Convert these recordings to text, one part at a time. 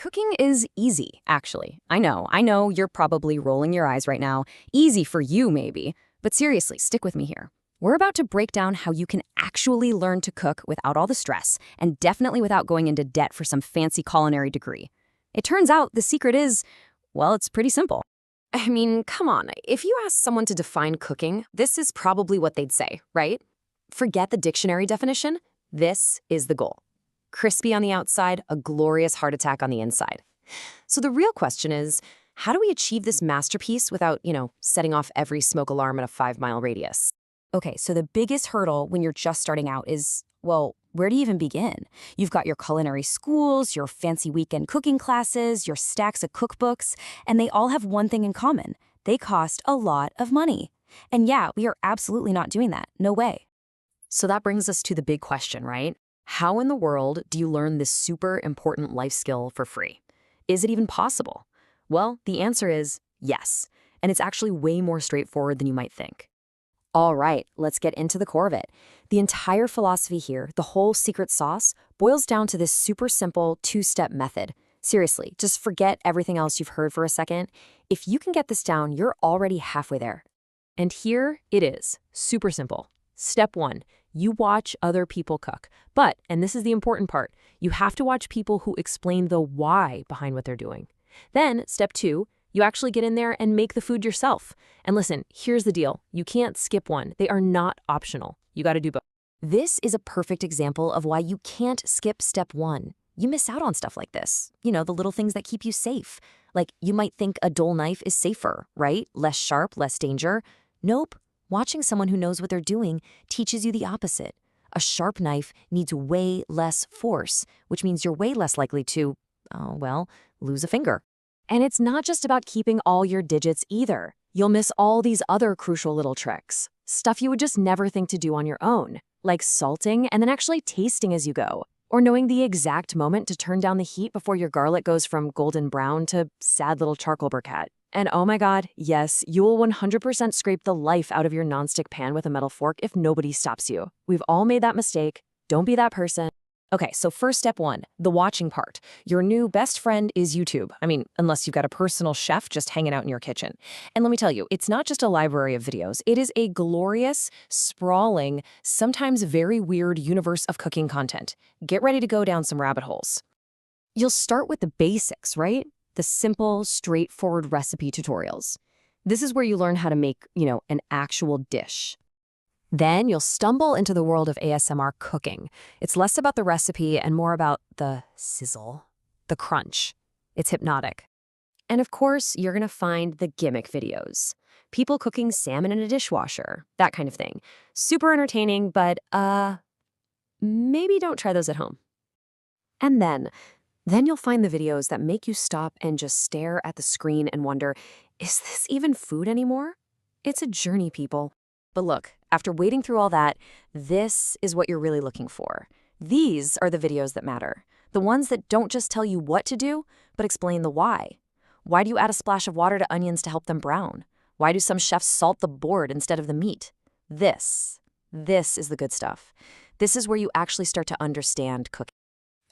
Cooking is easy, actually. I know, you're probably rolling your eyes right now. Easy for you, maybe. But seriously, stick with me here. We're about to break down how you can actually learn to cook without all the stress, and definitely without going into debt for some fancy culinary degree. It turns out the secret is, well, it's pretty simple. I mean, come on. If you ask someone to define cooking, this is probably what they'd say, right? Forget the dictionary definition. This is the goal. Crispy on the outside, a glorious heart attack on the inside. So the real question is, how do we achieve this masterpiece without, setting off every smoke alarm in a 5-mile radius? Okay, so the biggest hurdle when you're just starting out is, well, where do you even begin? You've got your culinary schools, your fancy weekend cooking classes, your stacks of cookbooks, and they all have one thing in common. They cost a lot of money. And yeah, we are absolutely not doing that. No way. So that brings us to the big question, right? How in the world do you learn this super important life skill for free? Is it even possible? Well, the answer is yes, and it's actually way more straightforward than you might think. All right, let's get into the core of it. The entire philosophy here, the whole secret sauce, boils down to this super simple 2-step method. Seriously, just forget everything else you've heard for a second. If you can get this down, you're already halfway there. And here it is, super simple. Step 1, you watch other people cook. But, and this is the important part, you have to watch people who explain the why behind what they're doing. Then, step 2, you actually get in there and make the food yourself. And listen, here's the deal. You can't skip one. They are not optional. You got to do both. This is a perfect example of why you can't skip step 1. You miss out on stuff like this. The little things that keep you safe. Like, you might think a dull knife is safer, right? Less sharp, less danger. Nope. Watching someone who knows what they're doing teaches you the opposite. A sharp knife needs way less force, which means you're way less likely to, lose a finger. And it's not just about keeping all your digits either. You'll miss all these other crucial little tricks. Stuff you would just never think to do on your own, like salting and then actually tasting as you go, or knowing the exact moment to turn down the heat before your garlic goes from golden brown to sad little charcoal briquette. And oh my God, yes, you will 100% scrape the life out of your nonstick pan with a metal fork if nobody stops you. We've all made that mistake. Don't be that person. Okay, so first step 1, the watching part. Your new best friend is YouTube. I mean, unless you've got a personal chef just hanging out in your kitchen. And let me tell you, it's not just a library of videos. It is a glorious, sprawling, sometimes very weird universe of cooking content. Get ready to go down some rabbit holes. You'll start with the basics, right? The simple, straightforward recipe tutorials. This is where you learn how to make, an actual dish. Then you'll stumble into the world of ASMR cooking. It's less about the recipe and more about the sizzle, the crunch. It's hypnotic. And of course, you're going to find the gimmick videos. People cooking salmon in a dishwasher, that kind of thing. Super entertaining, but maybe don't try those at home. And then you'll find the videos that make you stop and just stare at the screen and wonder, is this even food anymore? It's a journey, people. But look, after wading through all that, this is what you're really looking for. These are the videos that matter. The ones that don't just tell you what to do, but explain the why. Why do you add a splash of water to onions to help them brown? Why do some chefs salt the board instead of the meat? This is the good stuff. This is where you actually start to understand cooking.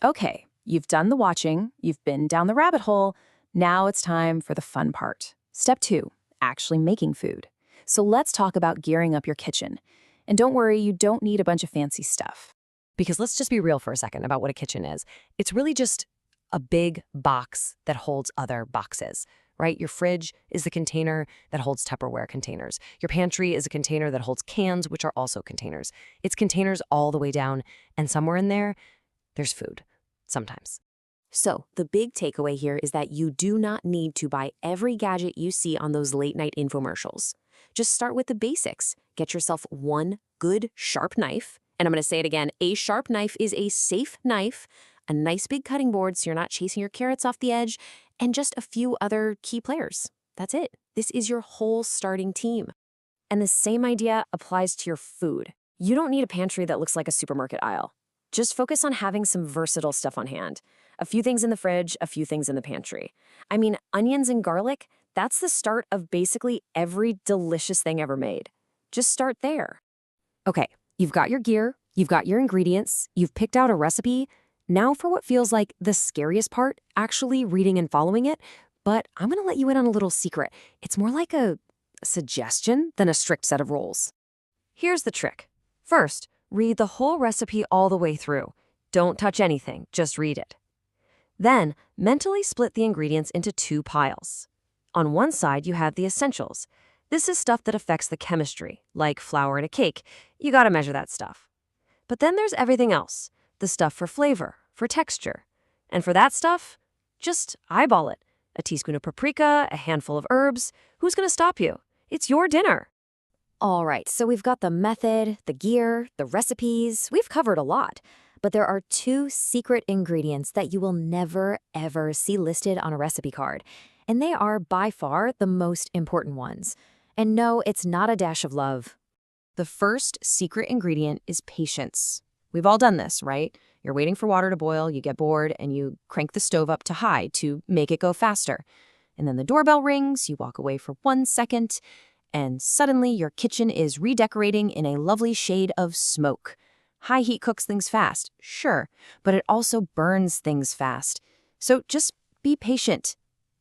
Okay, you've done the watching, you've been down the rabbit hole. Now it's time for the fun part. Step 2, actually making food. So let's talk about gearing up your kitchen. And don't worry, you don't need a bunch of fancy stuff. Because let's just be real for a second about what a kitchen is. It's really just a big box that holds other boxes, right? Your fridge is the container that holds Tupperware containers. Your pantry is a container that holds cans, which are also containers. It's containers all the way down, and somewhere in there, there's food, sometimes. So the big takeaway here is that you do not need to buy every gadget you see on those late-night infomercials. Just start with the basics. Get yourself one good sharp knife. And I'm going to say it again, a sharp knife is a safe knife, a nice big cutting board so you're not chasing your carrots off the edge, and just a few other key players. That's it. This is your whole starting team. And the same idea applies to your food. You don't need a pantry that looks like a supermarket aisle. Just focus on having some versatile stuff on hand. A few things in the fridge, a few things in the pantry. I mean, onions and garlic, that's the start of basically every delicious thing ever made. Just start there. Okay, you've got your gear, you've got your ingredients, you've picked out a recipe. Now for what feels like the scariest part, actually reading and following it, but I'm gonna let you in on a little secret. It's more like a suggestion than a strict set of rules. Here's the trick. First, read the whole recipe all the way through. Don't touch anything, just read it. Then, mentally split the ingredients into two piles. On one side, you have the essentials. This is stuff that affects the chemistry, like flour in a cake. You gotta measure that stuff. But then there's everything else, the stuff for flavor, for texture. And for that stuff, just eyeball it. A teaspoon of paprika, a handful of herbs. Who's gonna stop you? It's your dinner. All right, so we've got the method, the gear, the recipes. We've covered a lot. But there are two secret ingredients that you will never, ever see listed on a recipe card. And they are by far the most important ones. And no, it's not a dash of love. The first secret ingredient is patience. We've all done this, right? You're waiting for water to boil, you get bored, and you crank the stove up to high to make it go faster. And then the doorbell rings, you walk away for 1 second, and suddenly your kitchen is redecorating in a lovely shade of smoke. High heat cooks things fast, sure, but it also burns things fast. So just be patient.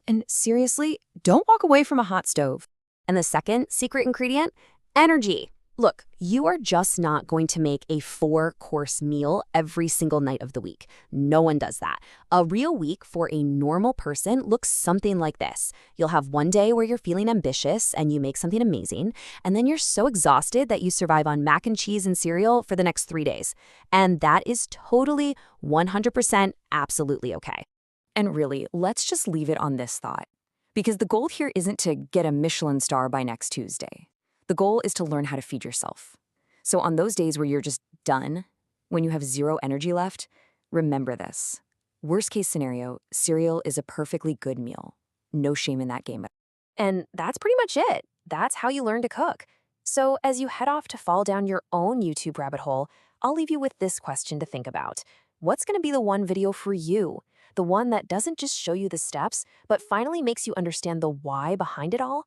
And seriously, don't walk away from a hot stove. And the second secret ingredient? Energy. Look, you are just not going to make a 4-course meal every single night of the week. No one does that. A real week for a normal person looks something like this. You'll have one day where you're feeling ambitious and you make something amazing, and then you're so exhausted that you survive on mac and cheese and cereal for the next 3 days. And that is totally, 100% absolutely okay. And really, let's just leave it on this thought. Because the goal here isn't to get a Michelin star by next Tuesday. The goal is to learn how to feed yourself. So on those days where you're just done, when you have zero energy left, remember this. Worst case scenario, cereal is a perfectly good meal. No shame in that game. And that's pretty much it. That's how you learn to cook. So as you head off to fall down your own YouTube rabbit hole, I'll leave you with this question to think about. What's going to be the one video for you? The one that doesn't just show you the steps, but finally makes you understand the why behind it all?